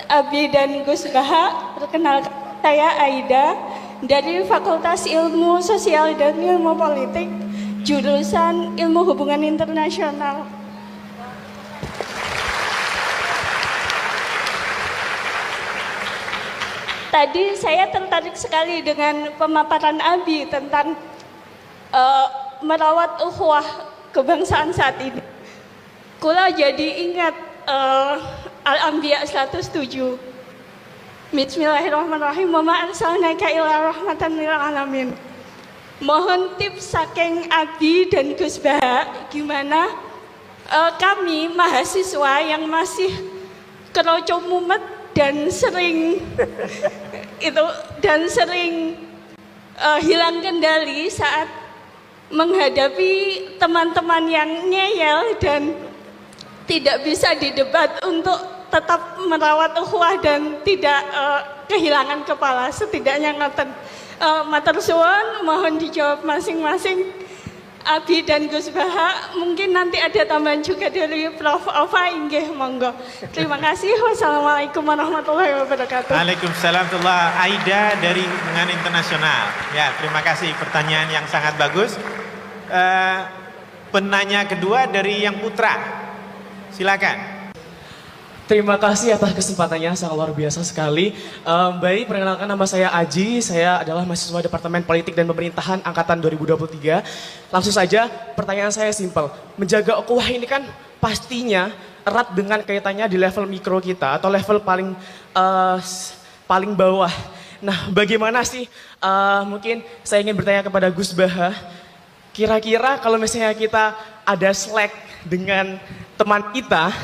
Abi dan Gus Baha. Perkenalkan, saya Aida dari Fakultas Ilmu Sosial dan Ilmu Politik, jurusan Ilmu Hubungan Internasional. Tadi saya tertarik sekali dengan pemaparan Abi tentang merawat ukhuwah kebangsaan saat ini. Kula jadi ingat Al-Anbiya 107. Bismillahirrahmanirrahim. Wa ma arsalnaka illa rahmatan lil alamin. Mohon tips saking Abi dan Gus Baha, gimana kami mahasiswa yang masih keroco mumet dan sering hilang kendali saat menghadapi teman-teman yang ngeyel dan tidak bisa didebat untuk tetap merawat ukhuwah dan tidak kehilangan kepala. Setidaknya ngoten. Matur suwun, mohon dijawab masing-masing. Abi dan Gus Baha, mungkin nanti ada tambahan juga dari Prof. Ova, inggih monggo. Terima kasih. Wassalamualaikum warahmatullahi wabarakatuh. Waalaikumsalam warahmatullahi. Aida dari Hubungan Internasional. Ya, terima kasih, pertanyaan yang sangat bagus. Penanya kedua dari yang putra. Silakan. Terima kasih atas kesempatannya, sangat luar biasa sekali. Baik, perkenalkan, nama saya Aji, saya adalah mahasiswa Departemen Politik dan Pemerintahan Angkatan 2023. Langsung saja, pertanyaan saya simpel. Menjaga ukhuwah ini kan pastinya erat dengan kaitannya di level mikro kita atau level paling bawah. Nah, bagaimana sih, mungkin saya ingin bertanya kepada Gus Baha, kira-kira kalau misalnya kita ada slack dengan teman kita,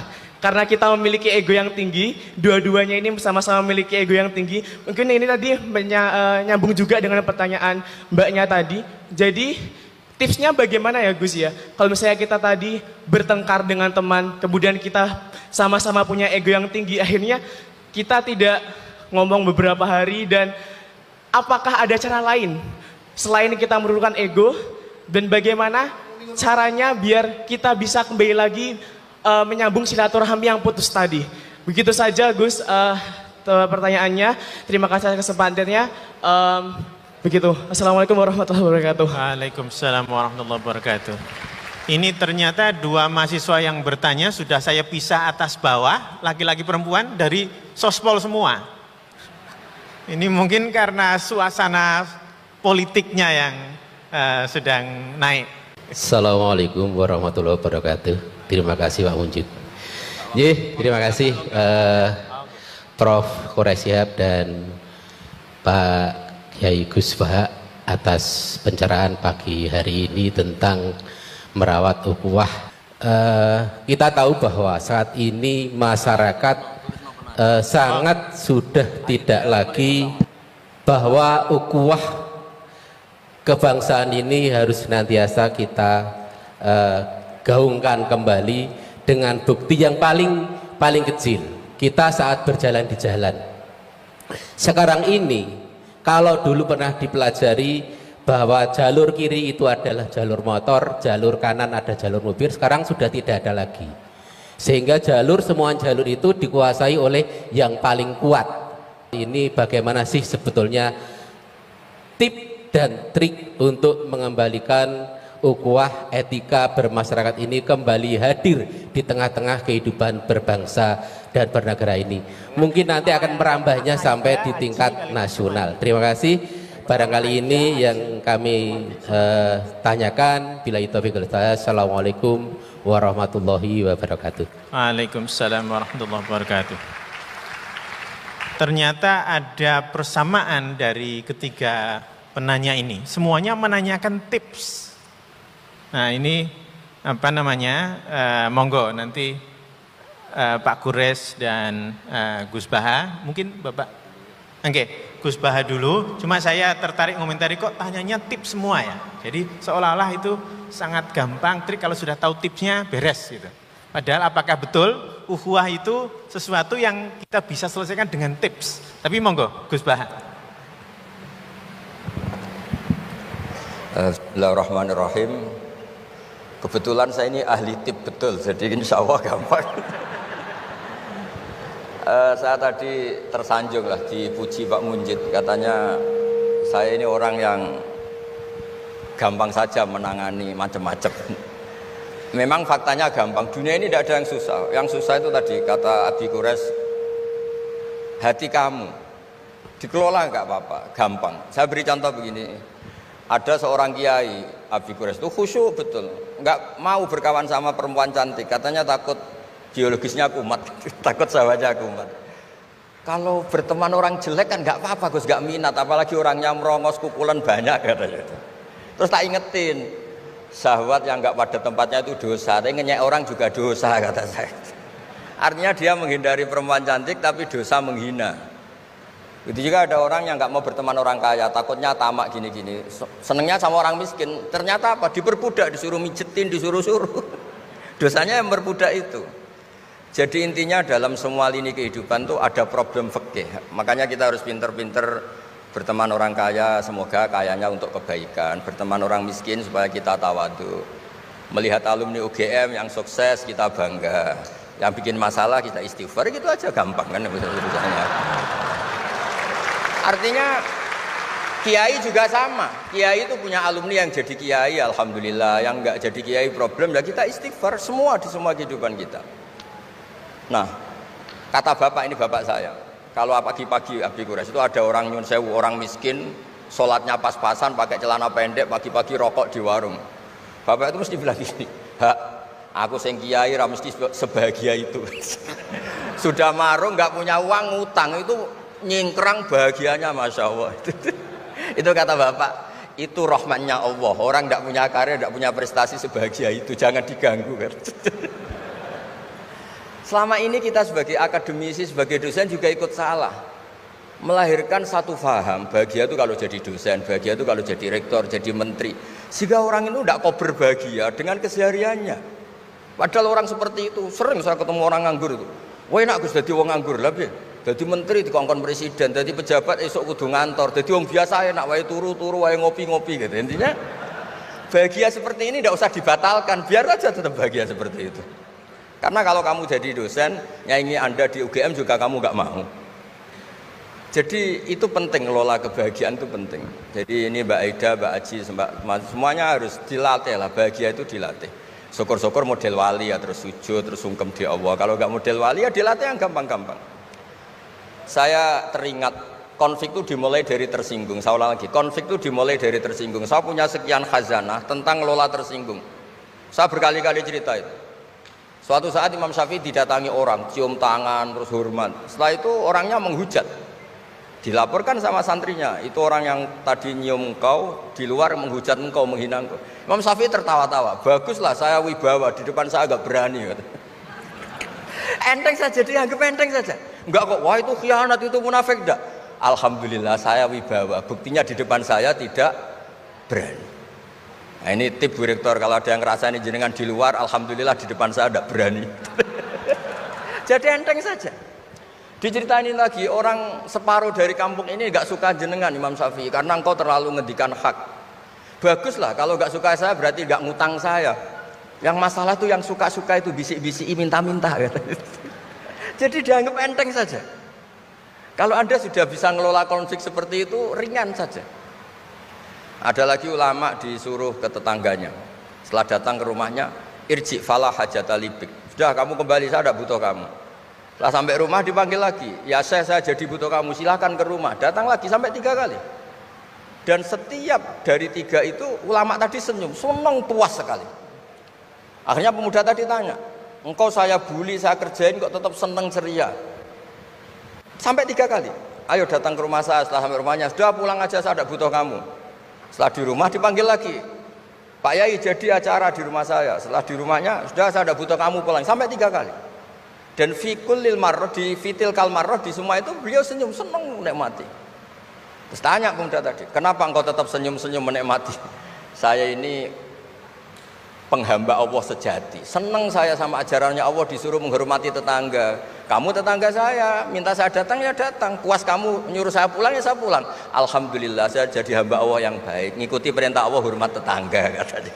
karena kita memiliki ego yang tinggi, dua-duanya ini sama-sama memiliki ego yang tinggi. Mungkin ini tadi nyambung juga dengan pertanyaan mbaknya tadi. Jadi tipsnya bagaimana ya Gus ya? Kalau misalnya kita tadi bertengkar dengan teman, kemudian kita sama-sama punya ego yang tinggi, akhirnya kita tidak ngomong beberapa hari, dan apakah ada cara lain selain kita menurunkan ego, dan bagaimana caranya biar kita bisa kembali lagi menyambung silaturahmi yang putus tadi. Begitu saja Gus pertanyaannya. Terima kasih atas kesempatannya. Begitu. Assalamualaikum warahmatullahi wabarakatuh. Waalaikumsalam warahmatullahi wabarakatuh. Ini ternyata dua mahasiswa yang bertanya sudah saya pisah atas bawah, laki-laki perempuan dari sospol semua. Ini mungkin karena suasana politiknya yang sedang naik. Assalamualaikum warahmatullahi wabarakatuh. Terima kasih Pak Munjid. Terima kasih Prof. Quraisyhab dan Pak Kiai Gus Baha atas pencerahan pagi hari ini tentang merawat ukhuwah. Kita tahu bahwa saat ini masyarakat sangat sudah tidak lagi bahwa ukhuwah kebangsaan ini harus senantiasa kita gaungkan kembali dengan bukti yang paling kecil. Kita saat berjalan di jalan. Sekarang ini, kalau dulu pernah dipelajari bahwa jalur kiri itu adalah jalur motor, jalur kanan ada jalur mobil, sekarang sudah tidak ada lagi. Sehingga semua jalur itu dikuasai oleh yang paling kuat. Ini bagaimana sih sebetulnya tip dan trik untuk mengembalikan ukhuwah etika bermasyarakat ini kembali hadir di tengah-tengah kehidupan berbangsa dan bernegara ini. Mungkin nanti akan merambahnya sampai di tingkat nasional. Terima kasih. Barangkali ini yang kami tanyakan. Billahi taufiq wal hidayah. Assalamualaikum warahmatullahi wabarakatuh. Waalaikumsalam warahmatullahi wabarakatuh. Ternyata ada persamaan dari ketiga penanya ini. Semuanya menanyakan tips. Nah ini apa namanya, monggo nanti Pak Kures dan Gus Baha, mungkin Bapak, oke, Gus Baha dulu. Cuma saya tertarik komentari kok tanyanya tips semua ya. Jadi seolah-olah itu sangat gampang, trik kalau sudah tahu tipsnya beres gitu. Padahal apakah betul ukhuwah itu sesuatu yang kita bisa selesaikan dengan tips? Tapi monggo Gus Baha. Bismillahirrahmanirrahim. Kebetulan saya ini ahli tip betul, jadi insya Allah gampang. Saya tadi tersanjung lah dipuji Pak Munjid, katanya saya ini orang yang gampang saja menangani macam-macam. Memang faktanya gampang, dunia ini tidak ada yang susah. Yang susah itu tadi kata Abi Quraisy, hati kamu dikelola nggak apa-apa, gampang. Saya beri contoh begini, ada seorang kiai Abi Quraisy itu khusyuk betul, nggak mau berkawan sama perempuan cantik, katanya takut biologisnya kumat, takut sahabatnya kumat. Kalau berteman orang jelek kan nggak apa-apa, Gus, nggak minat, apalagi orangnya merongos, kukulan banyak katanya. Terus tak ingetin, syahwat yang nggak pada tempatnya itu dosa, tapi ngenyek orang juga dosa kata saya. Artinya dia menghindari perempuan cantik tapi dosa menghina. Itu juga ada orang yang nggak mau berteman orang kaya, takutnya tamak gini-gini, senengnya sama orang miskin. Ternyata apa? Diperbudak, disuruh mijetin, disuruh-suruh. Dosanya yang berbudak itu. Jadi intinya dalam semua lini kehidupan tuh ada problem fikih. Makanya kita harus pinter-pinter berteman orang kaya, semoga kayanya untuk kebaikan. Berteman orang miskin supaya kita tawadu. Melihat alumni UGM yang sukses kita bangga. Yang bikin masalah kita istighfar, gitu aja gampang kan urusannya. Artinya kiai juga sama. Kiai itu punya alumni yang jadi kiai, alhamdulillah. Yang enggak jadi kiai problem, ya kita istighfar semua di semua kehidupan kita. Nah, kata bapak, ini bapak saya, kalau pagi-pagi Abi Quraisy itu ada orang nyun sewu, orang miskin, sholatnya pas-pasan, pakai celana pendek, pagi-pagi rokok di warung. Bapak itu mesti bilang gini, hak, aku sing kiai ra mesti sebahagia itu. Sudah marung, nggak punya uang, ngutang, itu nyingkrang bahagianya, Masya Allah. Itu kata bapak, itu rahmatnya Allah. Orang nggak punya karya, nggak punya prestasi sebahagia itu, jangan diganggu kan. Selama ini kita sebagai akademisi, sebagai dosen juga ikut salah. Melahirkan satu faham, bahagia itu kalau jadi dosen, bahagia itu kalau jadi rektor, jadi menteri. Sehingga orang itu tidak kok berbahagia dengan kesehariannya. Padahal orang seperti itu, sering saya ketemu orang nganggur itu. Wah enak Gus, jadi orang nganggur lah, jadi menteri dikongkon presiden, jadi pejabat esok kudu ngantor, jadi orang biasa enak, wae turu-turu, wae ngopi-ngopi gitu. Intinya bahagia seperti ini tidak usah dibatalkan, biar aja tetap bahagia seperti itu. Karena kalau kamu jadi dosen, nyanyi Anda di UGM juga kamu nggak mau. Jadi itu penting, ngelola kebahagiaan itu penting. Jadi ini Mbak Aida, Mbak Aji, semuanya harus dilatih lah, bahagia itu dilatih. Syukur-syukur model wali ya, terus sujud, terus sungkem di Allah. Kalau nggak model wali ya dilatih yang gampang-gampang. Saya teringat konflik itu dimulai dari tersinggung. Saya ulang lagi, konflik itu dimulai dari tersinggung. Saya punya sekian khazanah tentang ngelola tersinggung. Saya berkali-kali cerita itu. Suatu saat Imam Syafi'i didatangi orang, cium tangan, terus hormat. Setelah itu orangnya menghujat. Dilaporkan sama santrinya, itu orang yang tadi nyium engkau, di luar menghujat engkau, menghina engkau. Imam Syafi'i tertawa-tawa, baguslah saya wibawa, di depan saya agak berani. Enteng saja, dianggap enteng saja. Enggak kok, wah itu khianat, itu munafik, enggak. Alhamdulillah saya wibawa, buktinya di depan saya tidak berani. Nah ini tip Bu Rektor, kalau ada yang ngerasain jenengan di luar, alhamdulillah di depan saya tidak berani. Jadi enteng saja. Diceritain lagi, orang separuh dari kampung ini nggak suka jenengan Imam Syafi'i karena engkau terlalu ngendikan hak. Baguslah, kalau nggak suka saya berarti nggak ngutang saya. Yang masalah tuh yang suka-suka itu bisik-bisik minta-minta. Jadi dianggap enteng saja. Kalau Anda sudah bisa ngelola konflik seperti itu, ringan saja. Ada lagi ulama disuruh ke tetangganya. Setelah datang ke rumahnya, irji falah hajata libik. Sudah kamu kembali, saya tidak butuh kamu. Setelah sampai rumah dipanggil lagi, ya saya jadi butuh kamu, silakan ke rumah. Datang lagi sampai 3 kali. Dan setiap dari 3 itu ulama tadi senyum, senang, puas sekali. Akhirnya pemuda tadi tanya, engkau saya bully, saya kerjain kok tetap senang ceria. Sampai 3 kali. Ayo datang ke rumah saya. Setelah sampai rumahnya, sudah pulang aja, saya tidak butuh kamu. Setelah di rumah dipanggil lagi, Pak Yai jadi acara di rumah saya. Setelah di rumahnya, sudah saya tidak butuh kamu pulang. Sampai 3 kali. Dan fikul lil marroh, di fitil kal marroh, di semua itu beliau senyum, senang menikmati. Terus tanya pemuda tadi, kenapa engkau tetap senyum-senyum menikmati? Saya ini penghamba Allah sejati. Senang saya sama ajarannya Allah, disuruh menghormati tetangga. Kamu tetangga saya, minta saya datang ya datang. Puas kamu nyuruh saya pulang ya saya pulang. Alhamdulillah saya jadi hamba Allah yang baik. Ngikuti perintah Allah, hormat tetangga katanya.